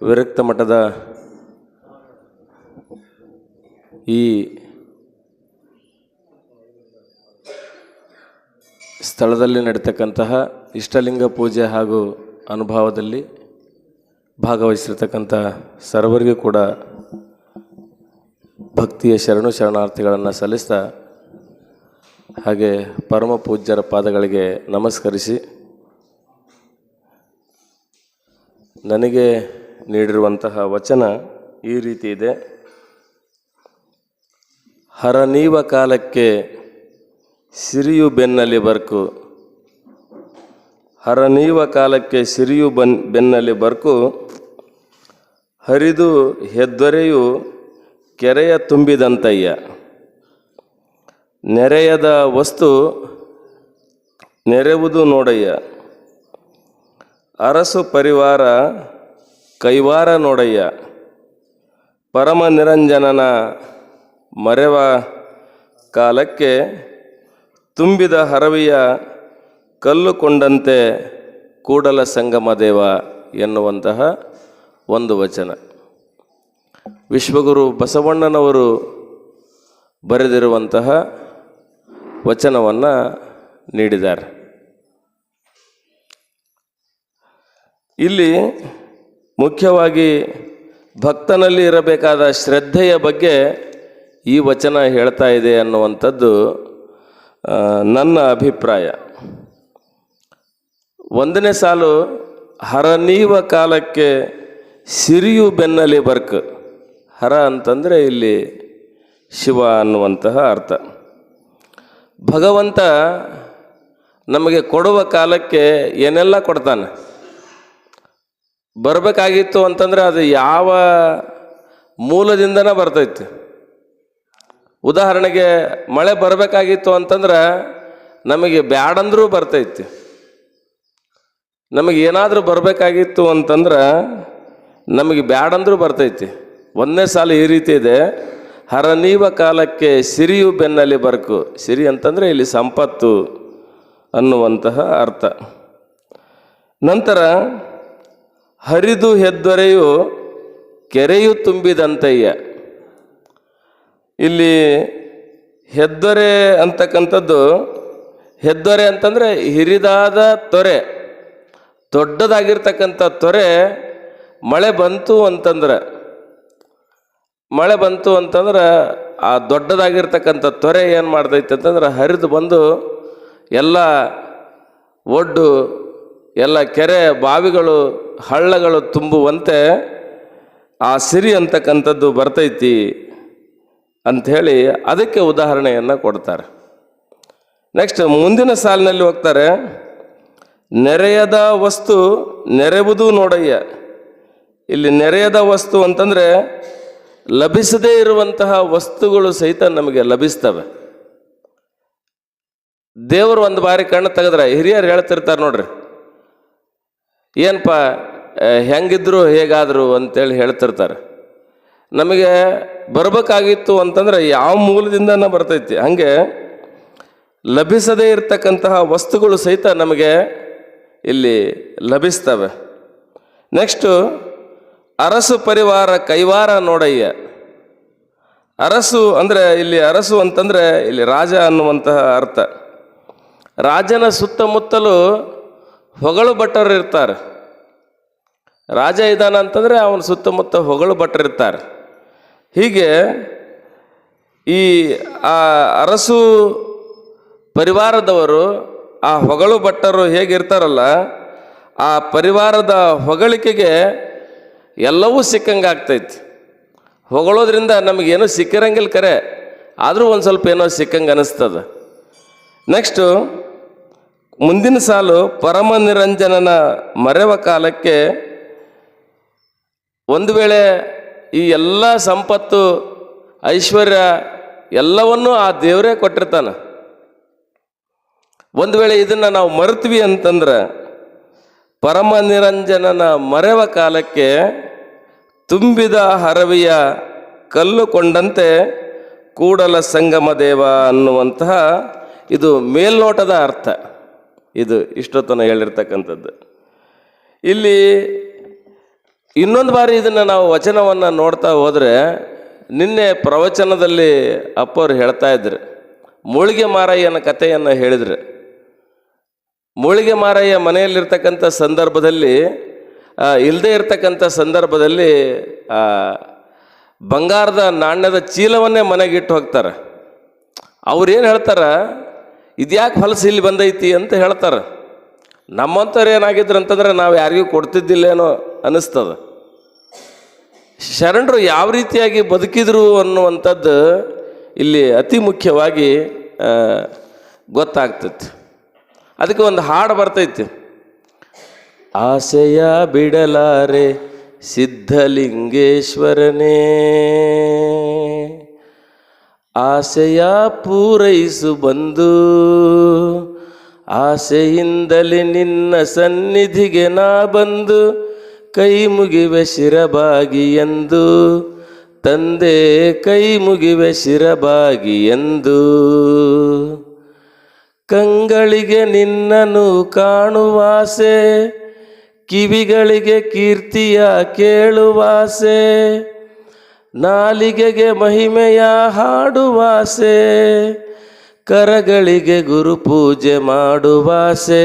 ವಿರಕ್ತ ಮಠದ ಈ ಸ್ಥಳದಲ್ಲಿ ನಡೀತಕ್ಕಂತಹ ಇಷ್ಟಲಿಂಗ ಪೂಜೆ ಹಾಗೂ ಅನುಭವದಲ್ಲಿ ಭಾಗವಹಿಸಿರ್ತಕ್ಕಂಥ ಸರ್ವರಿಗೂ ಕೂಡ ಭಕ್ತಿಯ ಶರಣಾರ್ಥಿಗಳನ್ನು ಸಲ್ಲಿಸ್ತಾ ಹಾಗೆ ಪರಮ ಪೂಜ್ಯರ ಪಾದಗಳಿಗೆ ನಮಸ್ಕರಿಸಿ ನನಗೆ ನೀಡಿರುವಂತಹ ವಚನ ಈ ರೀತಿ ಇದೆ. ಹರನೀವ ಕಾಲಕ್ಕೆ ಸಿರಿಯು ಬೆನ್ನಲ್ಲಿ ಬರ್ಕು, ಹರನೀವ ಕಾಲಕ್ಕೆ ಸಿರಿಯು ಬೆನ್ನಲ್ಲಿ ಬರ್ಕು, ಹರಿದು ಹೆದ್ದೊರೆಯು ಕೆರೆಯ ತುಂಬಿದಂತಯ್ಯ. ನೆರೆಯದ ವಸ್ತು ನೆರೆವುದು ನೋಡಯ್ಯ, ಅರಸು ಪರಿವಾರ ಕೈವಾರ ನೋಡಯ್ಯ. ಪರಮ ನಿರಂಜನನ ಮರೆವ ಕಾಲಕ್ಕೆ ತುಂಬಿದ ಹರವಿಯ ಕಲ್ಲುಕೊಂಡಂತೆ ಕೂಡಲ ಸಂಗಮ ದೇವ ಎನ್ನುವಂತಹ ಒಂದು ವಚನ ವಿಶ್ವಗುರು ಬಸವಣ್ಣನವರು ಬರೆದಿರುವಂತಹ ವಚನವನ್ನು ನೀಡಿದ್ದಾರೆ. ಇಲ್ಲಿ ಮುಖ್ಯವಾಗಿ ಭಕ್ತನಲ್ಲಿ ಇರಬೇಕಾದ ಶ್ರದ್ಧೆಯ ಬಗ್ಗೆ ಈ ವಚನ ಹೇಳ್ತಾ ಇದೆ ಅನ್ನುವಂಥದ್ದು ನನ್ನ ಅಭಿಪ್ರಾಯ. ಒಂದನೇ ಸಾಲು ಹರನೀವ ಕಾಲಕ್ಕೆ ಸಿರಿಯು ಬೆನ್ನಲ್ಲಿ ಬರ್ಕ್. ಹರ ಅಂತಂದರೆ ಇಲ್ಲಿ ಶಿವ ಅನ್ನುವಂತಹ ಅರ್ಥ. ಭಗವಂತ ನಮಗೆ ಕೊಡುವ ಕಾಲಕ್ಕೆ ಏನೆಲ್ಲ ಕೊಡ್ತಾನೆ. ಬರಬೇಕಾಗಿತ್ತು ಅಂತಂದರೆ ಅದು ಯಾವ ಮೂಲದಿಂದನೇ ಬರ್ತೈತಿ. ಉದಾಹರಣೆಗೆ ಮಳೆ ಬರಬೇಕಾಗಿತ್ತು ಅಂತಂದ್ರೆ ನಮಗೆ ಬ್ಯಾಡಂದ್ರೂ ಬರ್ತೈತಿ. ನಮಗೆ ಏನಾದರೂ ಬರಬೇಕಾಗಿತ್ತು ಅಂತಂದ್ರೆ ನಮಗೆ ಬ್ಯಾಡಂದ್ರೂ ಬರ್ತೈತಿ. ಒಂದನೇ ಸಾಲು ಈ ರೀತಿ ಇದೆ, ಹರನೀವ ಕಾಲಕ್ಕೆ ಸಿರಿಯು ಬೆನ್ನಲ್ಲಿ ಬರ್ಕು. ಸಿರಿ ಅಂತಂದರೆ ಇಲ್ಲಿ ಸಂಪತ್ತು ಅನ್ನುವಂತಹ ಅರ್ಥ. ನಂತರ ಹರಿದು ಹೆದ್ದೊರೆಯು ಕೆರೆಯು ತುಂಬಿದಂತಯ್ಯ. ಇಲ್ಲಿ ಹೆದ್ದೊರೆ ಅಂತಕ್ಕಂಥದ್ದು, ಹೆದ್ದೊರೆ ಅಂತಂದರೆ ಹಿರಿದಾದ ತೊರೆ, ದೊಡ್ಡದಾಗಿರ್ತಕ್ಕಂಥ ತೊರೆ. ಮಳೆ ಬಂತು ಅಂತಂದ್ರೆ ಆ ದೊಡ್ಡದಾಗಿರ್ತಕ್ಕಂಥ ತೊರೆ ಏನು ಮಾಡ್ತೈತೆ ಅಂತಂದ್ರೆ ಹರಿದು ಬಂದು ಎಲ್ಲ ಒಡ್ಡು, ಎಲ್ಲ ಕೆರೆ ಬಾವಿಗಳು ಹಳ್ಳಗಳು ತುಂಬುವಂತೆ ಆ ಸಿರಿ ಅಂತಕ್ಕಂಥದ್ದು ಬರ್ತೈತಿ ಅಂಥೇಳಿ ಅದಕ್ಕೆ ಉದಾಹರಣೆಯನ್ನು ಕೊಡ್ತಾರೆ. ನೆಕ್ಸ್ಟ್ ಮುಂದಿನ ಸಾಲಿನಲ್ಲಿ ಹೋಗ್ತಾರೆ, ನೆರೆಯದ ವಸ್ತು ನೆರೆವುದು ನೋಡಯ್ಯ. ಇಲ್ಲಿ ನೆರೆಯದ ವಸ್ತು ಅಂತಂದರೆ ಲಭಿಸದೇ ಇರುವಂತಹ ವಸ್ತುಗಳು ಸಹಿತ ನಮಗೆ ಲಭಿಸ್ತವೆ. ದೇವರು ಒಂದು ಬಾರಿ ಕಣ್ಣು ತೆಗೆದ್ರೆ ಹಿರಿಯರು ಹೇಳ್ತಿರ್ತಾರೆ ನೋಡ್ರಿ, ಏನಪ್ಪ ಹೆಂಗಿದ್ರು ಹೇಗಾದರು ಅಂತೇಳಿ ಹೇಳ್ತಿರ್ತಾರೆ. ನಮಗೆ ಬರಬೇಕಾಗಿತ್ತು ಅಂತಂದ್ರೆ ಯಾವ ಮೂಲದಿಂದನೇ ಬರ್ತೈತಿ. ಹಾಗೆ ಲಭಿಸದೇ ಇರತಕ್ಕಂತಹ ವಸ್ತುಗಳು ಸಹಿತ ನಮಗೆ ಇಲ್ಲಿ ಲಭಿಸ್ತವೆ. ನೆಕ್ಸ್ಟು ಅರಸು ಪರಿವಾರ ಕೈವಾರ ನೋಡಯ್ಯ. ಅರಸು ಅಂದರೆ ಇಲ್ಲಿ ಅರಸು ಅಂತಂದರೆ ಇಲ್ಲಿ ರಾಜ ಅನ್ನುವಂತಹ ಅರ್ಥ. ರಾಜನ ಸುತ್ತಮುತ್ತಲು ಹೊಗಳು ಭಟ್ಟರು ಇರ್ತಾರೆ. ರಾಜ ಇದ್ದಾನ ಅಂತಂದರೆ ಅವನ ಸುತ್ತಮುತ್ತ ಹೊಗಳು ಭಟ್ಟರು ಇರ್ತಾರೆ. ಹೀಗೆ ಈ ಆ ಅರಸು ಪರಿವಾರದವರು, ಆ ಹೊಗಳು ಭಟ್ಟರು ಹೇಗಿರ್ತಾರಲ್ಲ, ಆ ಪರಿವಾರದ ಹೊಗಳಿಕೆಗೆ ಎಲ್ಲವೂ ಸಿಕ್ಕಂಗಾಗ್ತೈತಿ. ಹೊಗಳೋದ್ರಿಂದ ನಮಗೇನೋ ಸಿಕ್ಕಿರಂಗಿಲ್ಲ ಕರೆ, ಆದರೂ ಒಂದು ಸ್ವಲ್ಪ ಏನೋ ಸಿಕ್ಕಂಗೆ ಅನ್ನಿಸ್ತದೆ. ನೆಕ್ಸ್ಟು ಮುಂದಿನ ಸಾಲು, ಪರಮ ನಿರಂಜನನ ಮರೆವ ಕಾಲಕ್ಕೆ ಒಂದು ವೇಳೆ ಈ ಎಲ್ಲ ಸಂಪತ್ತು ಐಶ್ವರ್ಯ ಎಲ್ಲವನ್ನೂ ಆ ದೇವರೇ ಕೊಟ್ಟಿರ್ತಾನೆ. ಒಂದು ವೇಳೆ ಇದನ್ನು ನಾವು ಮರೆತ್ವಿ ಅಂತಂದ್ರೆ ಪರಮ ನಿರಂಜನನ ಮರೆವ ಕಾಲಕ್ಕೆ ತುಂಬಿದ ಹರವಿಯ ಕಲ್ಲುಕೊಂಡಂತೆ ಕೂಡಲ ಸಂಗಮ ದೇವ ಅನ್ನುವಂತಹ ಇದು ಮೇಲ್ನೋಟದ ಅರ್ಥ. ಇದು ಇಷ್ಟೊತ್ತನ ಹೇಳಿರ್ತಕ್ಕಂಥದ್ದು. ಇಲ್ಲಿ ಇನ್ನೊಂದು ಬಾರಿ ಇದನ್ನು ನಾವು ವಚನವನ್ನು ನೋಡ್ತಾ ಹೋದರೆ, ನಿನ್ನೆ ಪ್ರವಚನದಲ್ಲಿ ಅಪ್ಪವ್ರು ಹೇಳ್ತಾ ಇದ್ರು, ಮೂಳಿಗೆ ಮಾರಯ್ಯನ ಕಥೆಯನ್ನು ಹೇಳಿದ್ರು. ಮೂಳಿಗೆ ಮಾರಯ್ಯ ಮನೆಯಲ್ಲಿರ್ತಕ್ಕಂಥ ಸಂದರ್ಭದಲ್ಲಿ, ಇಲ್ಲದೇ ಇರ್ತಕ್ಕಂಥ ಸಂದರ್ಭದಲ್ಲಿ ಬಂಗಾರದ ನಾಣ್ಯದ ಚೀಲವನ್ನೇ ಮನೆಗಿಟ್ಟು ಹೋಗ್ತಾರೆ. ಅವ್ರೇನು ಹೇಳ್ತಾರೆ, ಇದ್ಯಾಕೆ ಹೊಲಸು ಇಲ್ಲಿ ಬಂದೈತಿ ಅಂತ ಹೇಳ್ತಾರೆ. ನಮ್ಮಂಥವ್ರು ಏನಾಗಿದ್ರು ಅಂತಂದ್ರೆ ನಾವು ಯಾರಿಗೂ ಕೊಡ್ತಿದ್ದಿಲ್ಲೇನೋ ಅನ್ನಿಸ್ತದೆ. ಶರಣರು ಯಾವ ರೀತಿಯಾಗಿ ಬದುಕಿದ್ರು ಅನ್ನುವಂಥದ್ದು ಇಲ್ಲಿ ಅತಿ ಮುಖ್ಯವಾಗಿ ಗೊತ್ತಾಗ್ತೈತಿ. ಅದಕ್ಕೆ ಒಂದು ಹಾಡು ಬರ್ತೈತಿ, ಆಸೆಯ ಬಿಡಲಾರೆ ಸಿದ್ಧಲಿಂಗೇಶ್ವರನೇ, ಆಸೆಯ ಪೂರೈಸು ಬಂದು, ಆಸೆಯಿಂದಲೇ ನಿನ್ನ ಸನ್ನಿಧಿಗೆ ನಾ ಬಂದು, ಕೈ ಮುಗಿವೆ ಶಿರಬಾಗಿ ಎಂದು ತಂದೆ, ಕೈ ಮುಗಿವೆ ಶಿರಬಾಗಿ ಎಂದು. ಕಂಗಳಿಗೆ ನಿನ್ನನ್ನು ಕಾಣುವಾಸೆ, ಕಿವಿಗಳಿಗೆ ಕೀರ್ತಿಯ ಕೇಳುವಾಸೆ, ನಾಲಿಗೆಗೆ ಮಹಿಮೆಯ ಹಾಡುವಾಸೆ, ಕರಗಳಿಗೆ ಗುರುಪೂಜೆ ಮಾಡುವಾಸೆ,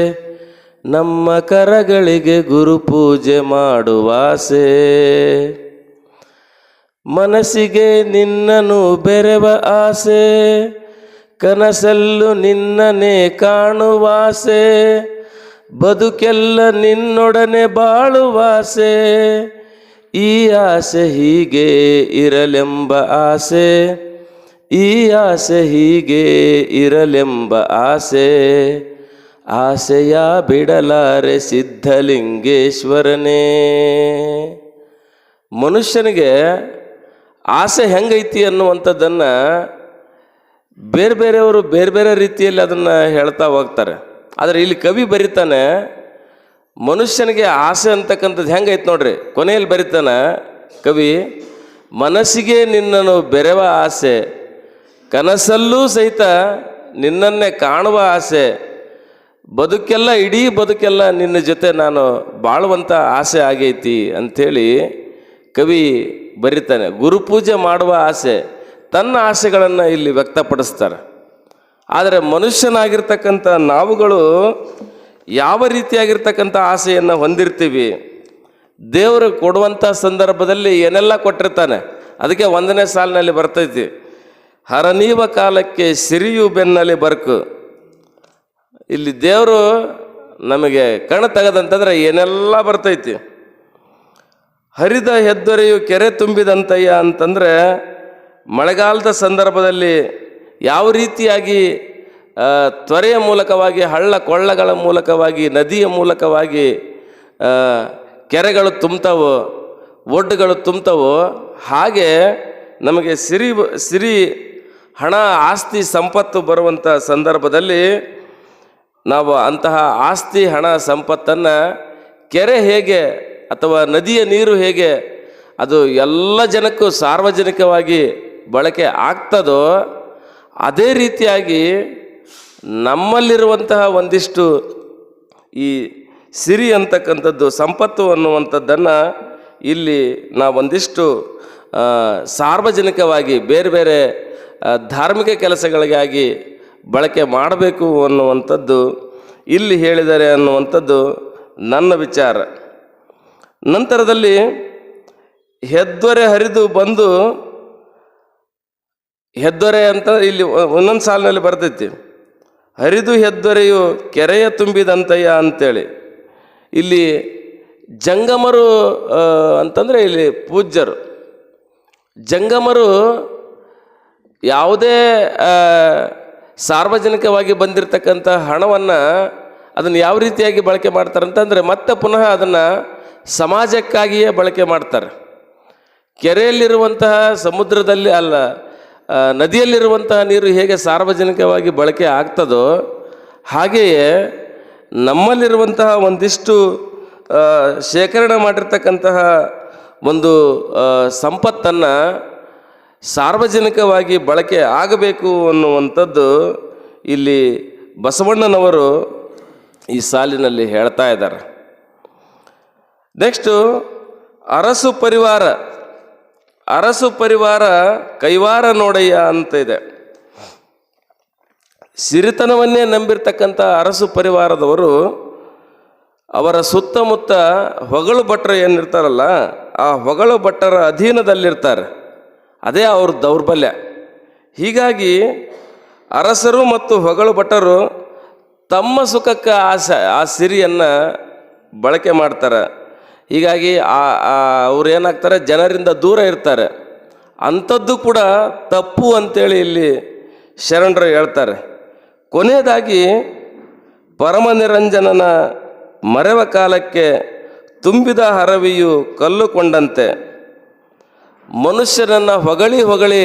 ನಮ್ಮ ಕರಗಳಿಗೆ ಗುರುಪೂಜೆ ಮಾಡುವಾಸೆ. ಮನಸ್ಸಿಗೆ ನಿನ್ನನ್ನು ಬೆರೆವ ಆಸೆ, ಕನಸಲ್ಲೂ ನಿನ್ನನ್ನೇ ಕಾಣುವಾಸೆ, ಬದುಕೆಲ್ಲ ನಿನ್ನೊಡನೆ ಬಾಳುವಾಸೆ, ಈ ಆಸೆ ಹೀಗೆ ಇರಲೆಂಬ ಆಸೆ, ಈ ಆಸೆ ಹೀಗೆ ಇರಲೆಂಬ ಆಸೆ, ಆಸೆಯ ಬಿಡಲಾರೆ ಸಿದ್ಧಲಿಂಗೇಶ್ವರನೇ. ಮನುಷ್ಯನಿಗೆ ಆಸೆ ಹೆಂಗೈತಿ ಅನ್ನುವಂಥದ್ದನ್ನು ಬೇರೆ ಬೇರೆಯವರು ಬೇರೆ ಬೇರೆ ರೀತಿಯಲ್ಲಿ ಅದನ್ನು ಹೇಳ್ತಾ ಹೋಗ್ತಾರೆ. ಆದರೆ ಇಲ್ಲಿ ಕವಿ ಬರೀತಾನೆ, ಮನುಷ್ಯನಿಗೆ ಆಸೆ ಅಂತಕ್ಕಂಥದ್ದು ಹೆಂಗೈತೆ ನೋಡ್ರಿ. ಕೊನೆಯಲ್ಲಿ ಬರೀತಾನೆ ಕವಿ, ಮನಸ್ಸಿಗೆ ನಿನ್ನನ್ನು ಬೆರೆವ ಆಸೆ, ಕನಸಲ್ಲೂ ಸಹಿತ ನಿನ್ನನ್ನೇ ಕಾಣುವ ಆಸೆ, ಬದುಕೆಲ್ಲ ಇಡೀ ಬದುಕೆಲ್ಲ ನಿನ್ನ ಜೊತೆ ನಾನು ಬಾಳುವಂಥ ಆಸೆ ಆಗೈತಿ ಅಂಥೇಳಿ ಕವಿ ಬರೀತಾನೆ. ಗುರುಪೂಜೆ ಮಾಡುವ ಆಸೆ, ತನ್ನ ಆಸೆಗಳನ್ನು ಇಲ್ಲಿ ವ್ಯಕ್ತಪಡಿಸ್ತಾರೆ. ಆದರೆ ಮನುಷ್ಯನಾಗಿರ್ತಕ್ಕಂಥ ನಾವುಗಳು ಯಾವ ರೀತಿಯಾಗಿರ್ತಕ್ಕಂಥ ಆಸೆಯನ್ನು ಹೊಂದಿರ್ತೀವಿ, ದೇವರು ಕೊಡುವಂಥ ಸಂದರ್ಭದಲ್ಲಿ ಏನೆಲ್ಲ ಕೊಟ್ಟಿರ್ತಾನೆ. ಅದಕ್ಕೆ 1ನೇ ಸಾಲಿನಲ್ಲಿ ಬರ್ತೈತಿ, ಹರನೀವ ಕಾಲಕ್ಕೆ ಸಿರಿಯು ಬೆನ್ನಲ್ಲಿ ಬರ್ಕು. ಇಲ್ಲಿ ದೇವರು ನಮಗೆ ಕಣ್ಣು ತೆಗೆದಂತಂದ್ರೆ ಏನೆಲ್ಲ ಬರ್ತೈತಿ. ಹರಿದ ಹೆದ್ದೊರೆಯು ಕೆರೆ ತುಂಬಿದಂತಯ್ಯ ಅಂತಂದರೆ, ಮಳೆಗಾಲದ ಸಂದರ್ಭದಲ್ಲಿ ಯಾವ ರೀತಿಯಾಗಿ ತ್ವರೆಯ ಮೂಲಕವಾಗಿ, ಹಳ್ಳ ಕೊಳ್ಳಗಳ ಮೂಲಕವಾಗಿ, ನದಿಯ ಮೂಲಕವಾಗಿ ಕೆರೆಗಳು ತುಂಬ್ತವೋ, ಒಡ್ಡುಗಳು ತುಂಬ್ತವೋ, ಹಾಗೆ ನಮಗೆ ಸಿರಿ ಹಣ, ಆಸ್ತಿ, ಸಂಪತ್ತು ಬರುವಂಥ ಸಂದರ್ಭದಲ್ಲಿ ನಾವು ಅಂತಹ ಆಸ್ತಿ, ಹಣ, ಸಂಪತ್ತನ್ನು ಕೆರೆ ಹೇಗೆ ಅಥವಾ ನದಿಯ ನೀರು ಹೇಗೆ ಅದು ಎಲ್ಲ ಜನಕ್ಕೂ ಸಾರ್ವಜನಿಕವಾಗಿ ಬಳಕೆ ಆಗ್ತದೋ, ಅದೇ ರೀತಿಯಾಗಿ ನಮ್ಮಲ್ಲಿರುವಂತಹ ಒಂದಿಷ್ಟು ಈ ಸಿರಿ ಅಂತಕ್ಕಂಥದ್ದು, ಸಂಪತ್ತು ಅನ್ನುವಂಥದ್ದನ್ನು ಇಲ್ಲಿ ನಾವೊಂದಿಷ್ಟು ಸಾರ್ವಜನಿಕವಾಗಿ ಬೇರೆ ಬೇರೆ ಧಾರ್ಮಿಕ ಕೆಲಸಗಳಿಗಾಗಿ ಬಳಕೆ ಮಾಡಬೇಕು ಅನ್ನುವಂಥದ್ದು ಇಲ್ಲಿ ಹೇಳಿದ್ದಾರೆ ಅನ್ನುವಂಥದ್ದು ನನ್ನ ವಿಚಾರ. ನಂತರದಲ್ಲಿ ಹೆದ್ದೊರೆ ಹರಿದು ಬಂದು, ಹೆದ್ದೊರೆ ಅಂತ ಇಲ್ಲಿ ಒಂದೊಂದು ಸಾಲಿನಲ್ಲಿ ಬರ್ತೈತಿ, ಹರಿದು ಹೆದ್ದೊರೆಯು ಕೆರೆಯ ತುಂಬಿದಂತಯ್ಯ ಅಂತೇಳಿ. ಇಲ್ಲಿ ಜಂಗಮರು ಅಂತಂದರೆ ಇಲ್ಲಿ ಪೂಜ್ಯರು. ಜಂಗಮರು ಯಾವುದೇ ಸಾರ್ವಜನಿಕವಾಗಿ ಬಂದಿರತಕ್ಕಂಥ ಹಣವನ್ನು ಅದನ್ನು ಯಾವ ರೀತಿಯಾಗಿ ಬಳಕೆ ಮಾಡ್ತಾರೆ ಅಂತಂದರೆ, ಮತ್ತೆ ಪುನಃ ಅದನ್ನು ಸಮಾಜಕ್ಕಾಗಿಯೇ ಬಳಕೆ ಮಾಡ್ತಾರೆ. ಕೆರೆಯಲ್ಲಿರುವಂತಹ, ಸಮುದ್ರದಲ್ಲಿ ಅಲ್ಲ, ನದಿಯಲ್ಲಿರುವಂತಹ ನೀರು ಹೇಗೆ ಸಾರ್ವಜನಿಕವಾಗಿ ಬಳಕೆ ಆಗ್ತದೋ, ಹಾಗೆಯೇ ನಮ್ಮಲ್ಲಿರುವಂತಹ ಒಂದಿಷ್ಟು ಶೇಖರಣೆ ಮಾಡಿರ್ತಕ್ಕಂತಹ ಒಂದು ಸಂಪತ್ತನ್ನು ಸಾರ್ವಜನಿಕವಾಗಿ ಬಳಕೆ ಆಗಬೇಕು ಅನ್ನುವಂಥದ್ದು ಇಲ್ಲಿ ಬಸವಣ್ಣನವರು ಈ ಸಾಲಿನಲ್ಲಿ ಹೇಳ್ತಾ ಇದ್ದಾರೆ. ನೆಕ್ಸ್ಟು ಅರಸು ಪರಿವಾರ ಕೈವಾರ ನೋಡಯ್ಯ ಅಂತ ಇದೆ. ಸಿರಿತನವನ್ನೇ ನಂಬಿರ್ತಕ್ಕಂಥ ಅರಸು ಪರಿವಾರದವರು ಅವರ ಸುತ್ತಮುತ್ತ ಹೊಗಳು ಭಟ್ರು ಏನಿರ್ತಾರಲ್ಲ, ಆ ಹೊಗಳು ಭಟ್ಟರ ಅಧೀನದಲ್ಲಿರ್ತಾರೆ. ಅದೇ ಅವ್ರ ದೌರ್ಬಲ್ಯ. ಹೀಗಾಗಿ ಅರಸರು ಮತ್ತು ಹೊಗಳು ಭಟ್ಟರು ತಮ್ಮ ಸುಖಕ್ಕೆ ಆ ಸಿರಿಯನ್ನು ಬಳಕೆ ಮಾಡ್ತಾರೆ. ಹೀಗಾಗಿ ಅವ್ರು ಏನಾಗ್ತಾರೆ, ಜನರಿಂದ ದೂರ ಇರ್ತಾರೆ. ಅಂಥದ್ದು ಕೂಡ ತಪ್ಪು ಅಂತೇಳಿ ಇಲ್ಲಿ ಶರಣರು ಹೇಳ್ತಾರೆ. ಕೊನೆಯದಾಗಿ ಪರಮನಿರಂಜನನ ಮರೆವ ಕಾಲಕ್ಕೆ ತುಂಬಿದ ಹರವಿಯು ಕಲ್ಲುಕೊಂಡಂತೆ ಮನುಷ್ಯನನ್ನು ಹೊಗಳಿ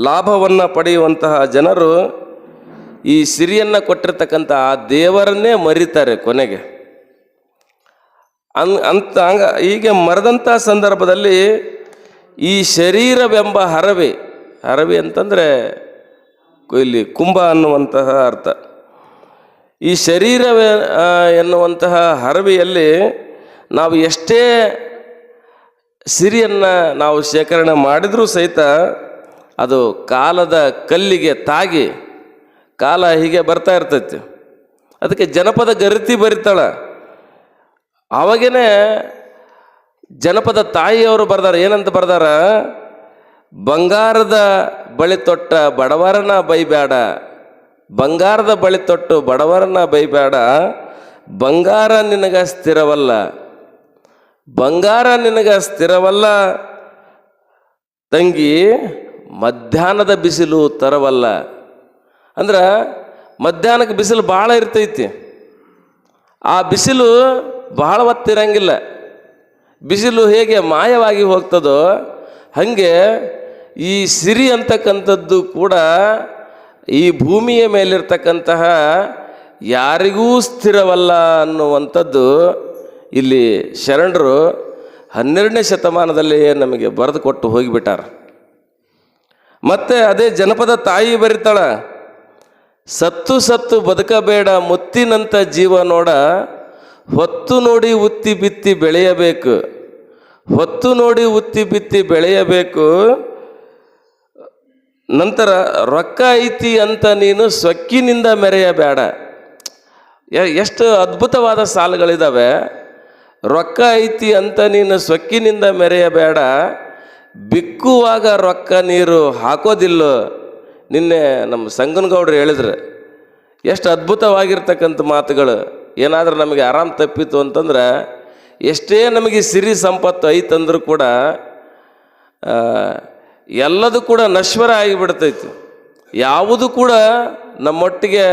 ಲಾಭವನ್ನು ಪಡೆಯುವಂತಹ ಜನರು ಈ ಸಿರಿಯನ್ನು ಕೊಟ್ಟಿರ್ತಕ್ಕಂಥ ಆ ದೇವರನ್ನೇ ಮರಿತಾರೆ ಕೊನೆಗೆ. ಹೀಗೆ ಮರೆದಂಥ ಸಂದರ್ಭದಲ್ಲಿ ಈ ಶರೀರವೆಂಬ ಹರವಿ ಅಂತಂದರೆ ಇಲ್ಲಿ ಕುಂಭ ಅನ್ನುವಂತಹ ಅರ್ಥ. ಈ ಶರೀರವೇ ಎನ್ನುವಂತಹ ಹರವಿಯಲ್ಲಿ ನಾವು ಎಷ್ಟೇ ಸಿರಿಯನ್ನು ನಾವು ಶೇಖರಣೆ ಮಾಡಿದರೂ ಸಹಿತ ಅದು ಕಾಲದ ಕಲ್ಲಿಗೆ ತಾಗಿ ಕಾಲ ಹೀಗೆ ಬರ್ತಾ ಇರ್ತೈತಿ. ಅದಕ್ಕೆ ಜನಪದ ಗರಿತಿ ಬರಿತಾಳೆ. ಆವಾಗೇನೆ ಜನಪದ ತಾಯಿಯವರು ಬರ್ದಾರ, ಏನಂತ ಬರ್ದಾರ, ಬಂಗಾರದ ಬಳಿ ತೊಟ್ಟ ಬಡವರನ ಬೈಬೇಡ, ಬಂಗಾರದ ಬಳಿ ತೊಟ್ಟು ಬಡವರನ ಬೈಬೇಡ, ಬಂಗಾರ ನಿನಗ ಸ್ಥಿರವಲ್ಲ, ಬಂಗಾರ ನಿನಗ ಸ್ಥಿರವಲ್ಲ ತಂಗಿ, ಮಧ್ಯಾಹ್ನದ ಬಿಸಿಲು ತರವಲ್ಲ. ಅಂದ್ರೆ ಮಧ್ಯಾಹ್ನಕ್ಕೆ ಬಿಸಿಲು ಭಾಳ ಇರ್ತೈತಿ, ಆ ಬಿಸಿಲು ಬಹಳ ಹೊತ್ತಿರಂಗಿಲ್ಲ. ಬಿಸಿಲು ಹೇಗೆ ಮಾಯವಾಗಿ ಹೋಗ್ತದೋ ಹಾಗೆ ಈ ಸಿರಿ ಅಂತಕ್ಕಂಥದ್ದು ಕೂಡ ಈ ಭೂಮಿಯ ಮೇಲಿರ್ತಕ್ಕಂತಹ ಯಾರಿಗೂ ಸ್ಥಿರವಲ್ಲ ಅನ್ನುವಂಥದ್ದು ಇಲ್ಲಿ ಶರಣರು 12ನೇ ಶತಮಾನದಲ್ಲಿ ನಮಗೆ ಬರೆದು ಕೊಟ್ಟು ಹೋಗಿಬಿಟ್ಟಾರ. ಮತ್ತು ಅದೇ ಜನಪದ ತಾಯಿ ಬರಿತಾಳ, ಸತ್ತು ಸತ್ತು ಬದುಕಬೇಡ ಮುತ್ತಿನಂಥ ಜೀವ ನೋಡ, ಹೊತ್ತು ನೋಡಿ ಉತ್ತಿ ಬಿತ್ತಿ ಬೆಳೆಯಬೇಕು, ಹೊತ್ತು ನೋಡಿ ಉತ್ತಿ ಬಿತ್ತಿ ಬೆಳೆಯಬೇಕು, ನಂತರ ರೊಕ್ಕ ಐತಿ ಅಂತ ನೀನು ಸೊಕ್ಕಿನಿಂದ ಮೆರೆಯಬೇಡ. ಎಷ್ಟು ಅದ್ಭುತವಾದ ಸಾಲುಗಳಿದ್ದಾವೆ. ರೊಕ್ಕ ಐತಿ ಅಂತ ನೀನು ಸೊಕ್ಕಿನಿಂದ ಮೆರೆಯಬೇಡ, ಬಿಕ್ಕುವಾಗ ರೊಕ್ಕ ನೀರು ಹಾಕೋದಿಲ್ಲೋ. ನಿನ್ನೆ ನಮ್ಮ ಸಂಗನಗೌಡರು ಹೇಳಿದ್ರು, ಎಷ್ಟು ಅದ್ಭುತವಾಗಿರ್ತಕ್ಕಂಥ ಮಾತುಗಳು. ಏನಾದರೂ ನಮಗೆ ಆರಾಮ್ ತಪ್ಪಿತು ಅಂತಂದ್ರೆ, ಎಷ್ಟೇ ನಮಗೆ ಸಿರಿ ಸಂಪತ್ತು ಐತಂದ್ರೂ ಕೂಡ ಎಲ್ಲದೂ ಕೂಡ ನಶ್ವರ ಆಗಿಬಿಡ್ತೈತಿ. ಯಾವುದು ಕೂಡ ನಮ್ಮೊಟ್ಟಿಗೆ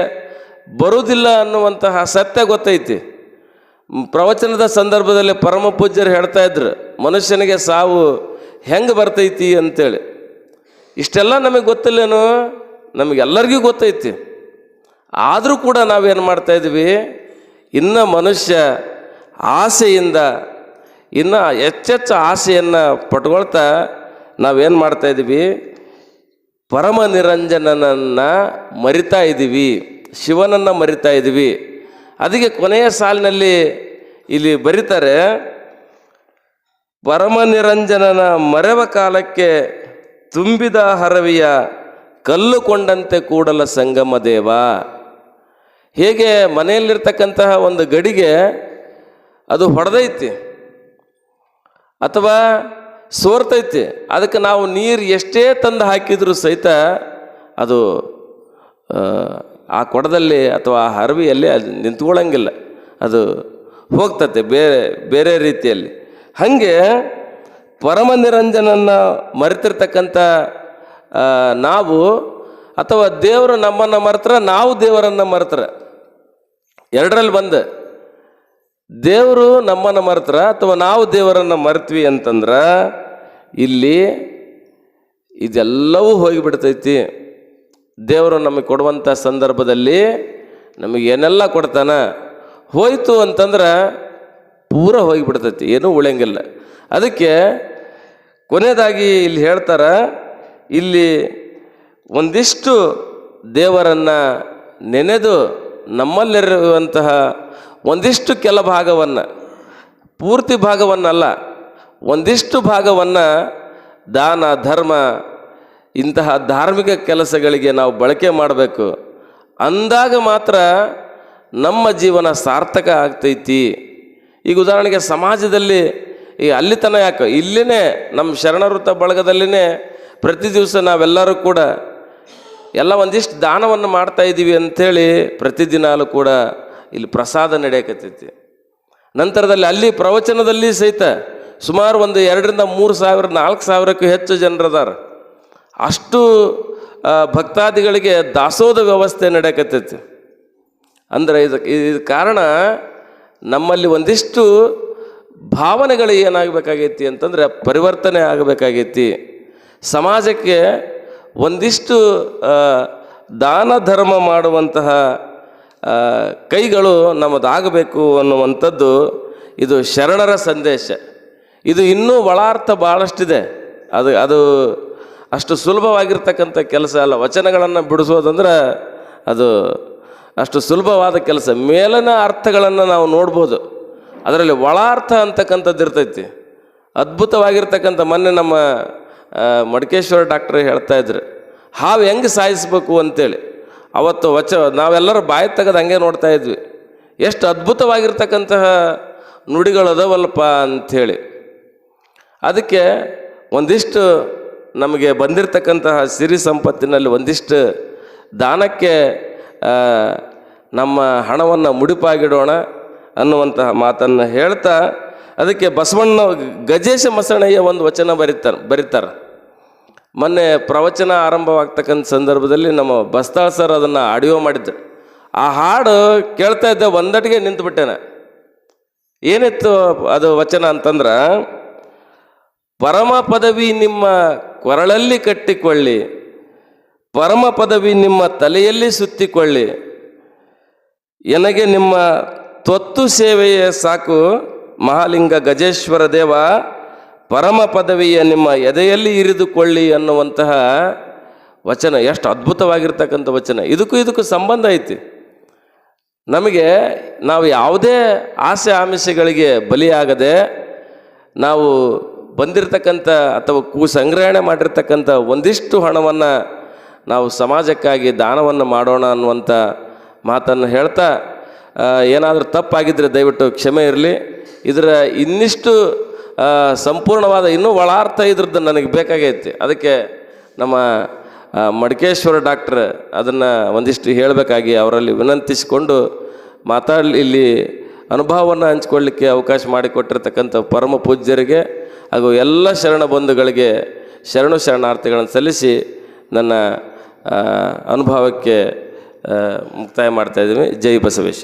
ಬರುವುದಿಲ್ಲ ಅನ್ನುವಂತಹ ಸತ್ಯ ಗೊತ್ತೈತಿ. ಪ್ರವಚನದ ಸಂದರ್ಭದಲ್ಲಿ ಪರಮ ಪೂಜ್ಯರು ಹೇಳ್ತಾ ಇದ್ರು, ಮನುಷ್ಯನಿಗೆ ಸಾವು ಹೆಂಗೆ ಬರ್ತೈತಿ ಅಂತೇಳಿ. ಇಷ್ಟೆಲ್ಲ ನಮಗೆ ಗೊತ್ತಿಲ್ಲೇನು? ನಮಗೆಲ್ಲರಿಗೂ ಗೊತ್ತೈತಿ. ಆದರೂ ಕೂಡ ನಾವೇನು ಮಾಡ್ತಾಯಿದ್ವಿ, ಇನ್ನು ಮನುಷ್ಯ ಆಸೆಯಿಂದ ಇನ್ನು ಹೆಚ್ಚೆಚ್ಚು ಆಸೆಯನ್ನು ಪಟ್ಕೊಳ್ತಾ ನಾವೇನು ಮಾಡ್ತಾಯಿದ್ವಿ, ಪರಮ ನಿರಂಜನನನ್ನು ಮರಿತಾ ಇದ್ದೀವಿ, ಶಿವನನ್ನು ಮರಿತಾ ಇದ್ದೀವಿ. ಅದಕ್ಕೆ ಕೊನೆಯ ಸಾಲಿನಲ್ಲಿ ಇಲ್ಲಿ ಬರೀತಾರೆ, ಪರಮ ನಿರಂಜನನ ಮರೆವ ಕಾಲಕ್ಕೆ ತುಂಬಿದ ಹರವಿಯ ಕಲ್ಲುಕೊಂಡಂತೆ ಕೂಡಲ ಸಂಗಮ ದೇವ. ಹೇಗೆ ಮನೆಯಲ್ಲಿರ್ತಕ್ಕಂತಹ ಒಂದು ಗಡಿಗೆ ಅದು ಹೊಡೆದೈತಿ ಅಥವಾ ಸೋರ್ತೈತಿ, ಅದಕ್ಕೆ ನಾವು ನೀರು ಎಷ್ಟೇ ತಂದು ಹಾಕಿದರೂ ಸಹಿತ ಅದು ಆ ಕೊಡದಲ್ಲಿ ಅಥವಾ ಆ ಹರವಿಯಲ್ಲಿ ಅದು ನಿಂತ್ಕೊಳ್ಳಂಗಿಲ್ಲ, ಅದು ಹೋಗ್ತತೆ ಬೇರೆ ಬೇರೆ ರೀತಿಯಲ್ಲಿ. ಹಾಗೆ ಪರಮ ನಿರಂಜನನ್ನು ಮರೆತಿರ್ತಕ್ಕಂಥ ನಾವು ಅಥವಾ ದೇವರು ನಮ್ಮನ್ನು ಮರೆತ್ರ, ನಾವು ದೇವರನ್ನು ಮರೆತ್ರ, ಎರಡರಲ್ಲಿ ಬಂದು ದೇವರು ನಮ್ಮನ್ನು ಮರೆತ್ರ ಅಥವಾ ನಾವು ದೇವರನ್ನು ಮರೆತ್ವಿ ಅಂತಂದ್ರೆ ಇಲ್ಲಿ ಇದೆಲ್ಲವೂ ಹೋಗಿಬಿಡ್ತೈತಿ. ದೇವರು ನಮಗೆ ಕೊಡುವಂಥ ಸಂದರ್ಭದಲ್ಲಿ ನಮಗೆ ಏನೆಲ್ಲ ಕೊಡ್ತಾನೆ, ಹೋಯಿತು ಅಂತಂದ್ರೆ ಪೂರ ಹೋಗಿಬಿಡ್ತೈತಿ, ಏನೂ ಉಳಿಯಂಗಿಲ್ಲ. ಅದಕ್ಕೆ ಕೊನೆಯದಾಗಿ ಇಲ್ಲಿ ಹೇಳ್ತಾರೆ, ಇಲ್ಲಿ ಒಂದಿಷ್ಟು ದೇವರನ್ನು ನೆನೆದು ನಮ್ಮಲ್ಲಿರುವಂತಹ ಒಂದಿಷ್ಟು ಕೆಲ ಭಾಗವನ್ನು, ಪೂರ್ತಿ ಭಾಗವನ್ನಲ್ಲ, ಒಂದಿಷ್ಟು ಭಾಗವನ್ನು ದಾನ ಧರ್ಮ ಇಂತಹ ಧಾರ್ಮಿಕ ಕೆಲಸಗಳಿಗೆ ನಾವು ಬಳಕೆ ಮಾಡಬೇಕು. ಅಂದಾಗ ಮಾತ್ರ ನಮ್ಮ ಜೀವನ ಸಾರ್ಥಕ ಆಗ್ತೈತಿ. ಈಗ ಉದಾಹರಣೆಗೆ ಸಮಾಜದಲ್ಲಿ ಈ ಅಲ್ಲಿತನ ಯಾಕೆ ಇಲ್ಲಿನೇ ನಮ್ಮ ಶರಣವೃತ್ತ ಬಳಗದಲ್ಲಿನೇ ಪ್ರತಿ ದಿವಸ ನಾವೆಲ್ಲರೂ ಕೂಡ ಎಲ್ಲ ಒಂದಿಷ್ಟು ದಾನವನ್ನು ಮಾಡ್ತಾಯಿದ್ದೀವಿ ಅಂಥೇಳಿ ಪ್ರತಿದಿನಾಲು ಕೂಡ ಇಲ್ಲಿ ಪ್ರಸಾದ ನಡೆಯಕತ್ತೈತಿ. ನಂತರದಲ್ಲಿ ಅಲ್ಲಿ ಪ್ರವಚನದಲ್ಲಿ ಸಹಿತ ಸುಮಾರು ಒಂದು 2,000-3,000 4,000ಕ್ಕೂ ಹೆಚ್ಚು ಜನರದಾರ. ಅಷ್ಟು ಭಕ್ತಾದಿಗಳಿಗೆ ದಾಸೋಹದ ವ್ಯವಸ್ಥೆ ನಡೆಯಕತ್ತೈತಿ. ಅಂದರೆ ಇದು ಕಾರಣ ನಮ್ಮಲ್ಲಿ ಒಂದಿಷ್ಟು ಭಾವನೆಗಳು ಏನಾಗಬೇಕಾಗೈತಿ ಅಂತಂದರೆ ಪರಿವರ್ತನೆ ಆಗಬೇಕಾಗೈತಿ. ಸಮಾಜಕ್ಕೆ ಒಂದಿಷ್ಟು ದಾನ ಧರ್ಮ ಮಾಡುವಂತಹ ಕೈಗಳು ನಮ್ಮದಾಗಬೇಕು ಅನ್ನುವಂಥದ್ದು ಇದು ಶರಣರ ಸಂದೇಶ. ಇದು ಇನ್ನೂ ಒಳಾರ್ಥ ಭಾಳಷ್ಟಿದೆ. ಅದು ಅಷ್ಟು ಸುಲಭವಾಗಿರ್ತಕ್ಕಂಥ ಕೆಲಸ ಅಲ್ಲ. ವಚನಗಳನ್ನು ಬಿಡಿಸೋದಂದ್ರೆ ಅದು ಅಷ್ಟು ಸುಲಭವಾದ ಕೆಲಸ. ಮೇಲಿನ ಅರ್ಥಗಳನ್ನು ನಾವು ನೋಡ್ಬೋದು, ಅದರಲ್ಲಿ ಒಳಾರ್ಥ ಅಂತಕ್ಕಂಥದ್ದು ಇರ್ತೈತಿ. ಅದ್ಭುತವಾಗಿರ್ತಕ್ಕಂಥ ಮೊನ್ನೆ ನಮ್ಮ ಮಡಿಕೇಶ್ವರ ಡಾಕ್ಟ್ರ್ ಹೇಳ್ತಾಯಿದ್ರು, ಹಾವು ಹೆಂಗೆ ಸಾಯಿಸ್ಬೇಕು ಅಂತೇಳಿ. ಅವತ್ತು ನಾವೆಲ್ಲರೂ ಬಾಯಿ ತೆಗೆದು ಹಂಗೆ ನೋಡ್ತಾ ಇದ್ವಿ. ಎಷ್ಟು ಅದ್ಭುತವಾಗಿರ್ತಕ್ಕಂತಹ ನುಡಿಗಳದವಲ್ಪ ಅಂಥೇಳಿ. ಅದಕ್ಕೆ ಒಂದಿಷ್ಟು ನಮಗೆ ಬಂದಿರತಕ್ಕಂತಹ ಸಿರಿ ಸಂಪತ್ತಿನಲ್ಲಿ ಒಂದಿಷ್ಟು ದಾನಕ್ಕೆ ನಮ್ಮ ಹಣವನ್ನು ಮುಡಿಪಾಗಿಡೋಣ ಅನ್ನುವಂತಹ ಮಾತನ್ನು ಹೇಳ್ತಾ, ಅದಕ್ಕೆ ಬಸವಣ್ಣ ಗಜೇಶ ಮಸಣಯ್ಯ ಒಂದು ವಚನ ಬರೀತಾರೆ. ಮೊನ್ನೆ ಪ್ರವಚನ ಆರಂಭವಾಗ್ತಕ್ಕಂಥ ಸಂದರ್ಭದಲ್ಲಿ ನಮ್ಮ ಬಸ್ತಾಳ್ ಸರ್ ಅದನ್ನು ಆಡಿಯೋ ಮಾಡಿದ್ರು. ಆ ಹಾಡು ಕೇಳ್ತಾ ಇದ್ದೆ, ಒಂದಟಿಗೆ ನಿಂತುಬಿಟ್ಟೆನೆ. ಏನಿತ್ತು ಅದು ವಚನ ಅಂತಂದ್ರೆ, ಪರಮ ಪದವಿ ನಿಮ್ಮ ಕೊರಳಲ್ಲಿ ಕಟ್ಟಿಕೊಳ್ಳಿ, ಪರಮ ಪದವಿ ನಿಮ್ಮ ತಲೆಯಲ್ಲಿ ಸುತ್ತಿಕೊಳ್ಳಿ, ಎನಗೆ ನಿಮ್ಮ ತೊತ್ತು ಸೇವೆಯೇ ಸಾಕು ಮಹಾಲಿಂಗ ಗಜೇಶ್ವರ ದೇವ, ಪರಮ ಪದವಿಯ ನಿಮ್ಮ ಎದೆಯಲ್ಲಿ ಇರಿದುಕೊಳ್ಳಿ ಅನ್ನುವಂತಹ ವಚನ. ಎಷ್ಟು ಅದ್ಭುತವಾಗಿರ್ತಕ್ಕಂಥ ವಚನ. ಇದಕ್ಕೂ ಸಂಬಂಧ ಐತಿ. ನಮಗೆ ನಾವು ಯಾವುದೇ ಆಸೆ ಆಮಿಷಗಳಿಗೆ ಬಲಿಯಾಗದೆ ನಾವು ಬಂದಿರತಕ್ಕಂಥ ಅಥವಾ ಸಂಗ್ರಹಣೆ ಮಾಡಿರ್ತಕ್ಕಂಥ ಒಂದಿಷ್ಟು ಹಣವನ್ನು ನಾವು ಸಮಾಜಕ್ಕಾಗಿ ದಾನವನ್ನು ಮಾಡೋಣ ಅನ್ನುವಂಥ ಮಾತನ್ನು ಹೇಳ್ತಾ, ಏನಾದರೂ ತಪ್ಪಾಗಿದ್ದರೆ ದಯವಿಟ್ಟು ಕ್ಷಮೆ ಇರಲಿ. ಇದರ ಇನ್ನಿಷ್ಟು ಸಂಪೂರ್ಣವಾದ ಇನ್ನೂ ಒಳಾರ್ಥ ಇದ್ರದ್ದು ನನಗೆ ಬೇಕಾಗೈತಿ. ಅದಕ್ಕೆ ನಮ್ಮ ಮಡಿಕೇಶ್ವರ ಡಾಕ್ಟ್ರ್ ಅದನ್ನು ಒಂದಿಷ್ಟು ಹೇಳಬೇಕಾಗಿ ಅವರಲ್ಲಿ ವಿನಂತಿಸಿಕೊಂಡು ಇಲ್ಲಿ ಅನುಭವವನ್ನು ಹಂಚ್ಕೊಳ್ಳಿಕ್ಕೆ ಅವಕಾಶ ಮಾಡಿಕೊಟ್ಟಿರ್ತಕ್ಕಂಥ ಪರಮ ಪೂಜ್ಯರಿಗೆ ಹಾಗೂ ಎಲ್ಲ ಶರಣ ಬಂಧುಗಳಿಗೆ ಶರಣಾರ್ಥಿಗಳನ್ನು ಸಲ್ಲಿಸಿ ನನ್ನ ಅನುಭವಕ್ಕೆ ಮುಕ್ತಾಯ ಮಾಡ್ತಾಯಿದ್ದೀವಿ. ಜೈ ಬಸವೇಶ.